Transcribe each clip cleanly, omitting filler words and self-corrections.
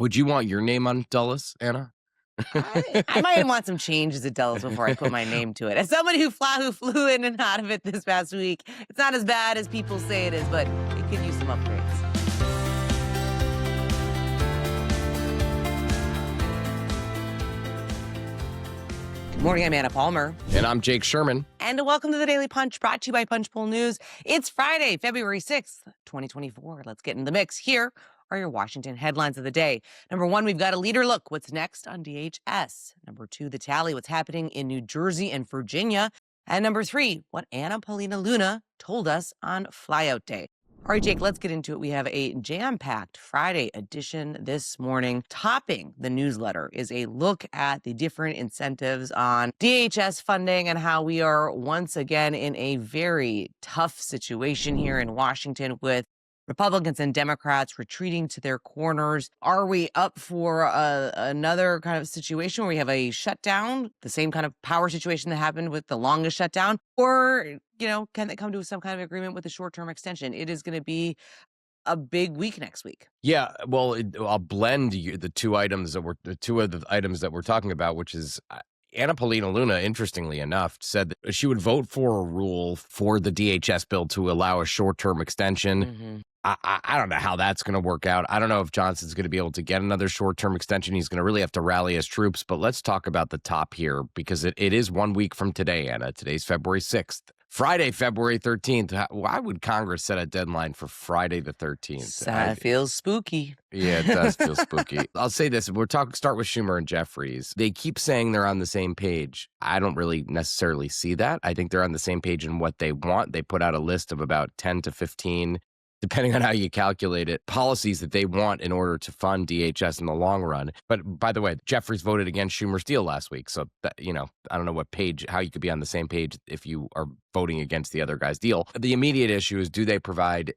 Would you want your name on Dulles, Anna? I might want some changes at Dulles before I put my name to it. As somebody who flew in and out of it this past week, it's not as bad as people say it is, but it could use some upgrades. Good morning, I'm Anna Palmer. And I'm Jake Sherman. And welcome to the Daily Punch, brought to you by Punchbowl News. It's Friday, February 6th, 2024. Let's get in the mix. Here are your Washington headlines of the day. Number one, we've got a leader look. What's next on DHS? Number two, the tally. What's happening in New Jersey and Virginia? And number three, what Paulina Luna told us on Flyout Day. All right, Jake, let's get into it. We have a jam-packed Friday edition this morning. Topping the newsletter is a look at the different incentives on DHS funding and how we are once again in a very tough situation here in Washington with Republicans and Democrats retreating to their corners. Are we up for another kind of situation where we have a shutdown, the same kind of power situation that happened with the longest shutdown? Or, can they come to some kind of agreement with a short-term extension? It is going to be a big week next week. Yeah, well, I'll blend the two of the items that we're talking about, which is Paulina Luna, interestingly enough, said that she would vote for a rule for the DHS bill to allow a short-term extension. Mm-hmm. I don't know how that's going to work out. I don't know if Johnson's going to be able to get another short-term extension. He's going to really have to rally his troops. But let's talk about the top here, because it is 1 week from today, Anna. Today's February 6th. Friday, February 13th. Why would Congress set a deadline for Friday the 13th? That feels spooky. Yeah, it does feel spooky. I'll say this. Start with Schumer and Jeffries. They keep saying they're on the same page. I don't really necessarily see that. I think they're on the same page in what they want. They put out a list of about 10 to 15, depending on how you calculate it, policies that they want in order to fund DHS in the long run. But by the way, Jeffries voted against Schumer's deal last week. So, I don't know how you could be on the same page if you are voting against the other guy's deal. The immediate issue is, do they provide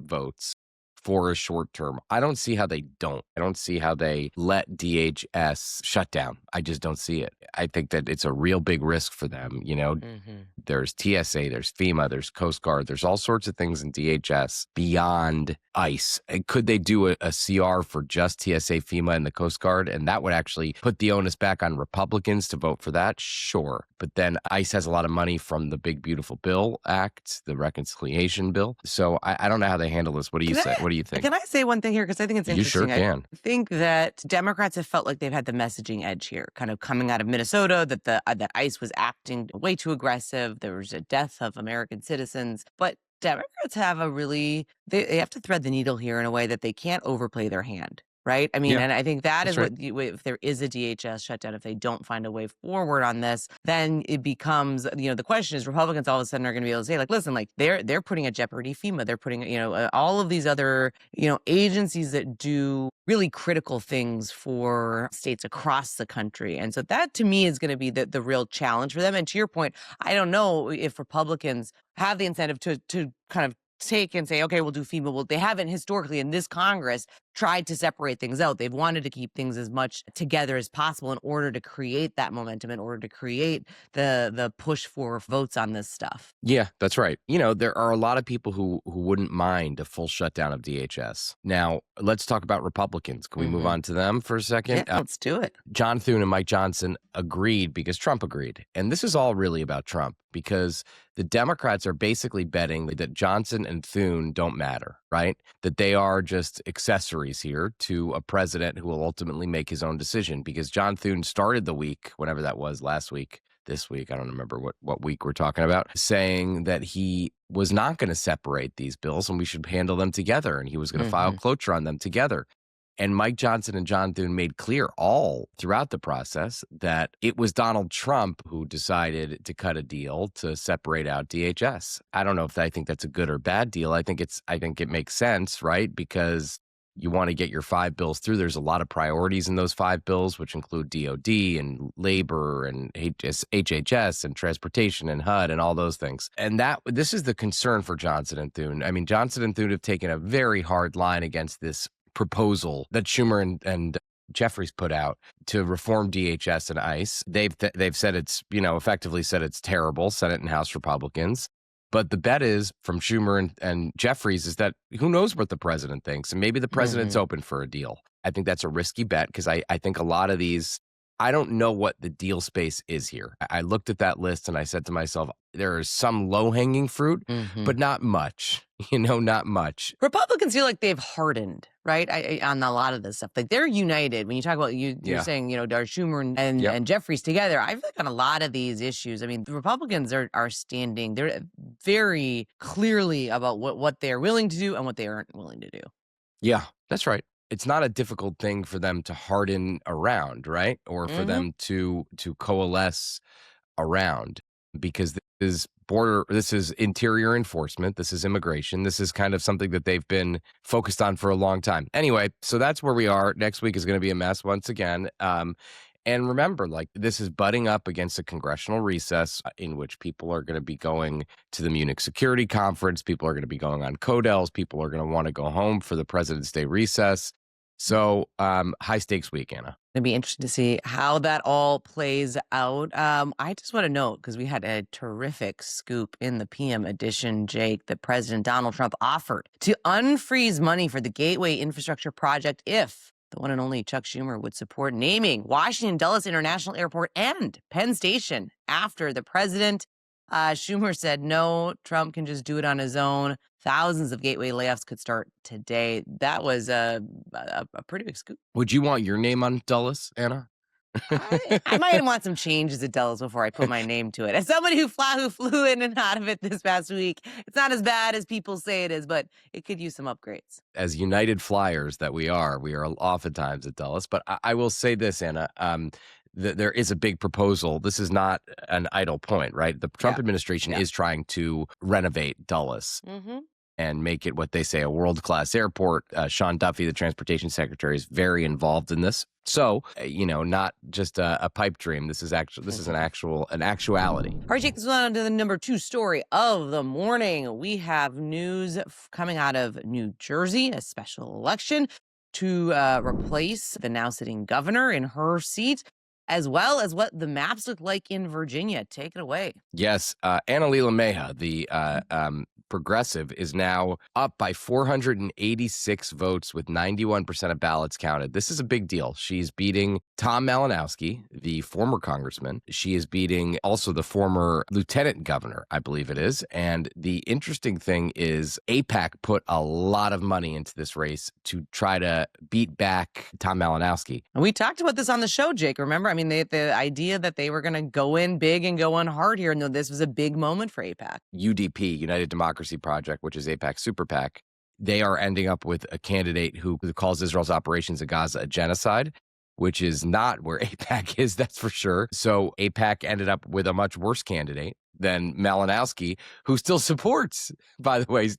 votes for a short term? I don't see how they don't. I don't see how they let DHS shut down. I just don't see it. I think that it's a real big risk for them. There's TSA, there's FEMA, there's Coast Guard, there's all sorts of things in DHS beyond ICE. And could they do a CR for just TSA, FEMA, and the Coast Guard? And that would actually put the onus back on Republicans to vote for that? Sure. But then ICE has a lot of money from the Big Beautiful Bill Act, the reconciliation bill. So I don't know how they handle this. What do you say? What do you think? Can I say one thing here? Because I think it's interesting. You sure can. I think that Democrats have felt like they've had the messaging edge here, kind of coming out of Minnesota, that ICE was acting way too aggressive. There was a death of American citizens. But Democrats have they have to thread the needle here in a way that they can't overplay their hand. Right. I mean, Yeah, and I think that is right. if there is a DHS shutdown, if they don't find a way forward on this, then it becomes, the question is, Republicans all of a sudden are going to be able to say, like, listen, like they're putting at jeopardy FEMA. They're putting, all of these other, agencies that do really critical things for states across the country. And so that to me is going to be the real challenge for them. And to your point, I don't know if Republicans have the incentive to kind of take and say, okay, we'll do FEMA. Well, they haven't historically in this Congress tried to separate things out. They've wanted to keep things as much together as possible in order to create that momentum, in order to create the push for votes on this stuff. Yeah, that's right. There are a lot of people who wouldn't mind a full shutdown of DHS. Now, let's talk about Republicans. Can we move on to them for a second? Yeah, let's do it. John Thune and Mike Johnson agreed because Trump agreed. And this is all really about Trump, because the Democrats are basically betting that Johnson and Thune don't matter, right? That they are just accessories here to a president who will ultimately make his own decision, because John Thune started the week, whenever that was, last week, this week, I don't remember what week we're talking about, saying that he was not going to separate these bills and we should handle them together, and he was going to file cloture on them together. And Mike Johnson and John Thune made clear all throughout the process that it was Donald Trump who decided to cut a deal to separate out DHS. I don't know if I think that's a good or bad deal. I think it makes sense, right? Because you want to get your 5 bills through. There's a lot of priorities in those 5 bills, which include DOD and labor and HHS and transportation and HUD and all those things. And this is the concern for Johnson and Thune. I mean, Johnson and Thune have taken a very hard line against this proposal that Schumer and Jeffries put out to reform DHS and ICE. They've said it's, effectively said it's terrible, Senate and House Republicans. But the bet is from Schumer and Jeffries is that who knows what the president thinks, and maybe the president's open for a deal. I think that's a risky bet because I think a lot of these, I don't know what the deal space is here. I looked at that list and I said to myself, there is some low-hanging fruit, but not much, not much. Republicans feel like they've hardened, right, on a lot of this stuff. Like, they're united. When you talk about, you're saying, Schumer and Jeffries together, I feel like on a lot of these issues, I mean, the Republicans are standing, they're very clearly about what they're willing to do and what they aren't willing to do. Yeah, that's right. It's not a difficult thing for them to harden around, right? Or for them to coalesce around, because this is interior enforcement, this is immigration, this is kind of something that they've been focused on for a long time. Anyway, so that's where we are. Next week is going to be a mess once again. And remember, like, this is butting up against a congressional recess in which people are going to be going to the Munich Security Conference. People are going to be going on CODELs. People are going to want to go home for the President's Day recess. So high stakes week, Anna. It'd be interesting to see how that all plays out. I just want to note, because we had a terrific scoop in the PM edition, Jake, that President Donald Trump offered to unfreeze money for the Gateway Infrastructure Project if the one and only Chuck Schumer would support naming Washington Dulles International Airport and Penn Station after the president. Schumer said no, Trump can just do it on his own. Thousands of Gateway layoffs could start today. That was a pretty big scoop. Would you want your name on Dulles, Anna? I might want some changes at Dulles before I put my name to it. As somebody who flew in and out of it this past week, it's not as bad as people say it is, but it could use some upgrades. As United Flyers that we are oftentimes at Dulles. But I will say this, Anna, there is a big proposal. This is not an idle point, right? The Trump administration is trying to renovate Dulles and make it what they say a world-class airport. Sean Duffy, the transportation secretary, is very involved in this. So, not just a pipe dream. This is an actuality. All right, Jake, this is on to the number 2 story of the morning. We have news coming out of New Jersey, a special election to replace the now sitting governor in her seat, as well as what the maps look like in Virginia. Take it away. Yes, Annalila Meha, the progressive, is now up by 486 votes with 91% of ballots counted. This is a big deal. She's beating Tom Malinowski, the former congressman. She is beating also the former lieutenant governor, I believe it is. And the interesting thing is AIPAC put a lot of money into this race to try to beat back Tom Malinowski. And we talked about this on the show, Jake. Remember? I mean, the idea that they were going to go in big and go in hard here. And this was a big moment for AIPAC. UDP, United Democracy Project, which is AIPAC's super PAC, they are ending up with a candidate who calls Israel's operations in Gaza a genocide, which is not where AIPAC is, that's for sure. So AIPAC ended up with a much worse candidate than Malinowski, who still supports, by the way,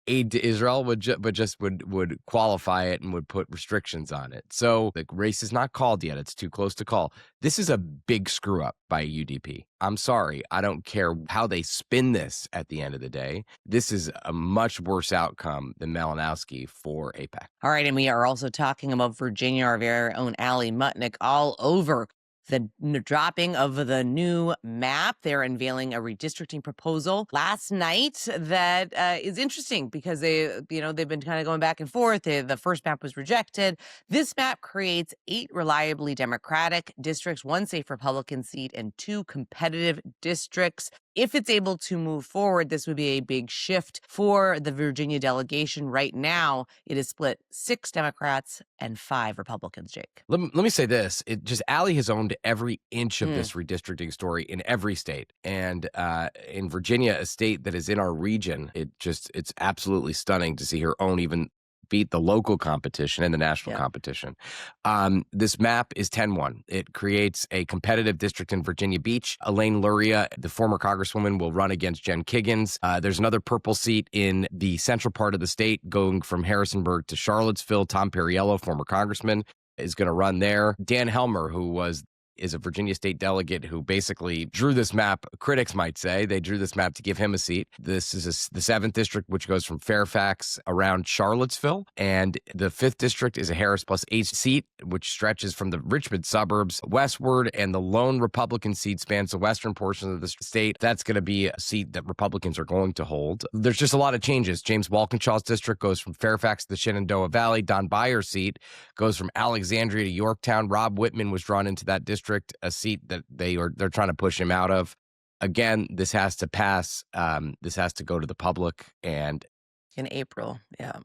aid to Israel, would qualify it and would put restrictions on it. So the race is not called yet. It's too close to call. This is a big screw up by UDP. I'm sorry. I don't care how they spin this at the end of the day. This is a much worse outcome than Malinowski for AIPAC. All right. And we are also talking about Virginia, our very own Allie Mutnick, all over the dropping of the new map. They're unveiling a redistricting proposal last night that is interesting because they've been kind of going back and forth. The first map was rejected. This map creates 8 reliably Democratic districts, 1 safe Republican seat, and 2 competitive districts. If it's able to move forward, this would be a big shift for the Virginia delegation. Right now, it is split 6 Democrats and 5 Republicans, Jake. Let me say this. Allie has owned every inch of this redistricting story in every state. And in Virginia, a state that is in our region, it's absolutely stunning to see her own even beat the local competition and the national competition. This map is 10-1. It creates a competitive district in Virginia Beach. Elaine Luria, the former congresswoman, will run against Jen Kiggins. There's another purple seat in the central part of the state going from Harrisonburg to Charlottesville. Tom Perriello, former congressman, is going to run there. Dan Helmer, who was is a Virginia state delegate who basically drew this map. Critics might say they drew this map to give him a seat. This is the 7th district, which goes from Fairfax around Charlottesville. And the 5th district is a Harris plus H seat, which stretches from the Richmond suburbs westward. And the lone Republican seat spans the western portion of the state. That's going to be a seat that Republicans are going to hold. There's just a lot of changes. James Walkinshaw's district goes from Fairfax to the Shenandoah Valley. Don Byer's seat goes from Alexandria to Yorktown. Rob Whitman was drawn into that district, a seat that they're trying to push him out of. Again, this has to pass. This has to go to the public, and in April, yeah.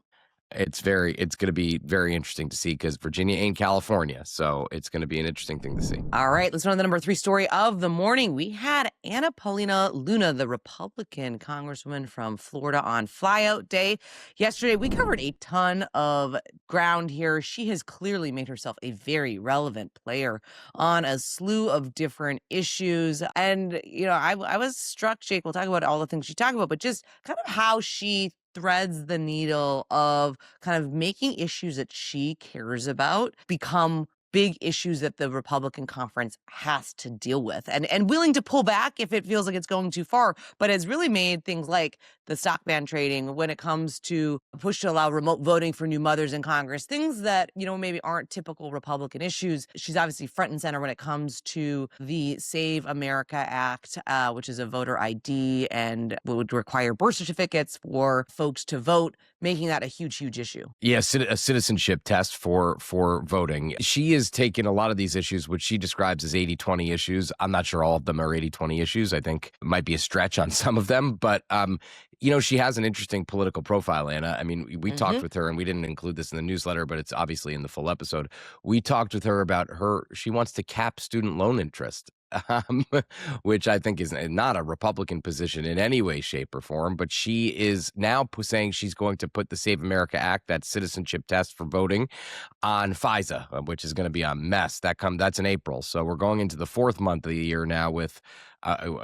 It's going to be very interesting to see because Virginia ain't California. So it's going to be an interesting thing to see. All right, let's go to the number 3 story of the morning. We had Paulina Luna, the Republican congresswoman from Florida, on flyout day. Yesterday, we covered a ton of ground here. She has clearly made herself a very relevant player on a slew of different issues. And, I was struck, Jake, we'll talk about all the things she talked about, but just kind of how she threads the needle of kind of making issues that she cares about become big issues that the Republican conference has to deal with, and willing to pull back if it feels like it's going too far, but has really made things like the stock ban trading, when it comes to a push to allow remote voting for new mothers in Congress, things that, maybe aren't typical Republican issues. She's obviously front and center when it comes to the Save America Act, which is a voter ID and would require birth certificates for folks to vote, making that a huge, huge issue. Yeah, a citizenship test for voting. She has taken a lot of these issues, which she describes as 80-20 issues. I'm not sure all of them are 80-20 issues. I think it might be a stretch on some of them, but she has an interesting political profile, Anna. I mean, we talked with her, and we didn't include this in the newsletter, but it's obviously in the full episode. We talked with her about she wants to cap student loan interest. Which I think is not a Republican position in any way, shape, or form. But she is now saying she's going to put the Save America Act, that citizenship test for voting, on FISA, which is going to be a mess. That's in April. So we're going into the 4th month of the year now with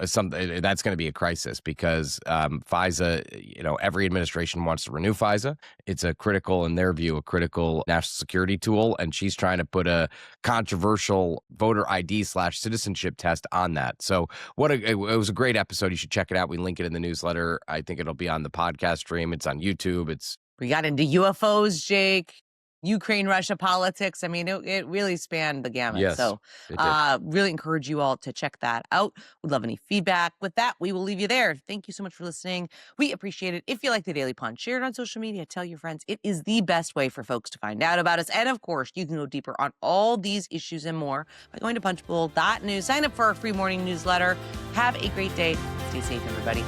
something that's going to be a crisis because FISA, every administration wants to renew FISA. It's in their view, a critical national security tool. And she's trying to put a controversial voter ID /citizenship test on that. So it was a great episode. You should check it out. We link it in the newsletter. I think it'll be on the podcast stream. It's on YouTube. We got into UFOs, Jake. Ukraine-Russia politics. I mean, it really spanned the gamut. Yes, so really encourage you all to check that out. We'd love any feedback. With that, we will leave you there. Thank you so much for listening. We appreciate it. If you like the Daily Punch, share it on social media. Tell your friends. It is the best way for folks to find out about us. And of course, you can go deeper on all these issues and more by going to punchbowl.news. Sign up for our free morning newsletter. Have a great day. Stay safe, everybody.